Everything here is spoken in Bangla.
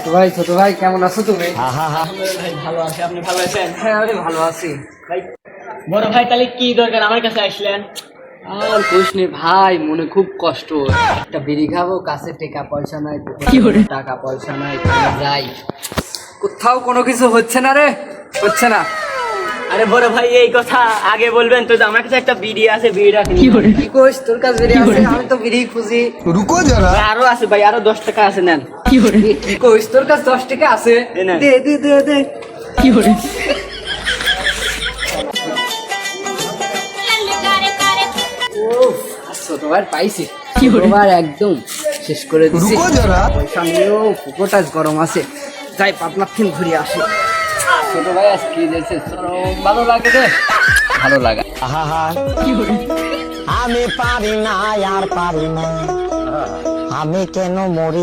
ছোট ভাই কেমন আছো তুমি? ভাই ভালো আছি, আপনি ভালো আছেন? হ্যাঁ আমি ভালো আছি। ভাই বড় ভাই, তাহলে কি দরকার আমার কাছে আসলেন? আর কইস নি ভাই, মনে খুব কষ্ট। একটা বিড়ি খাবো, কাছে টাকা পয়সা নাই, টাকা পয়সা নাই, কোথায় যাই, কোথাও কোনো কিছু হচ্ছে না রে, হচ্ছে না। আরে বড় ভাই, এই কথা আগে বলবেন তো, যে আমার কাছে একটা বিড়ি আছে, বিড়িটা কি কইস, তোর কাছে বিড়ি আছে? আমি তো বিড়ি খুঁজি। रुको जरा। আরো আছে ভাই, আরো 10 টাকা আছে, নেন। কি কইস, তোর কাছে 10 টাকা আছে? এই নেন। দে দে দে দে। উফ, ছোট ভাই পাইছি, ছোট ভাই একদম শেষ করে দিছি। रुको जरा। পয়সা নিয়েও পুকুরটা গরম আছে, যাই পাবনা থেকে ঘুরে আসি। ছোট ভাই আজ কি দিয়েছে, ভালো লাগে রে, ভালো লাগা। আমি পারি না আর পারি না, আমি কেন মরি।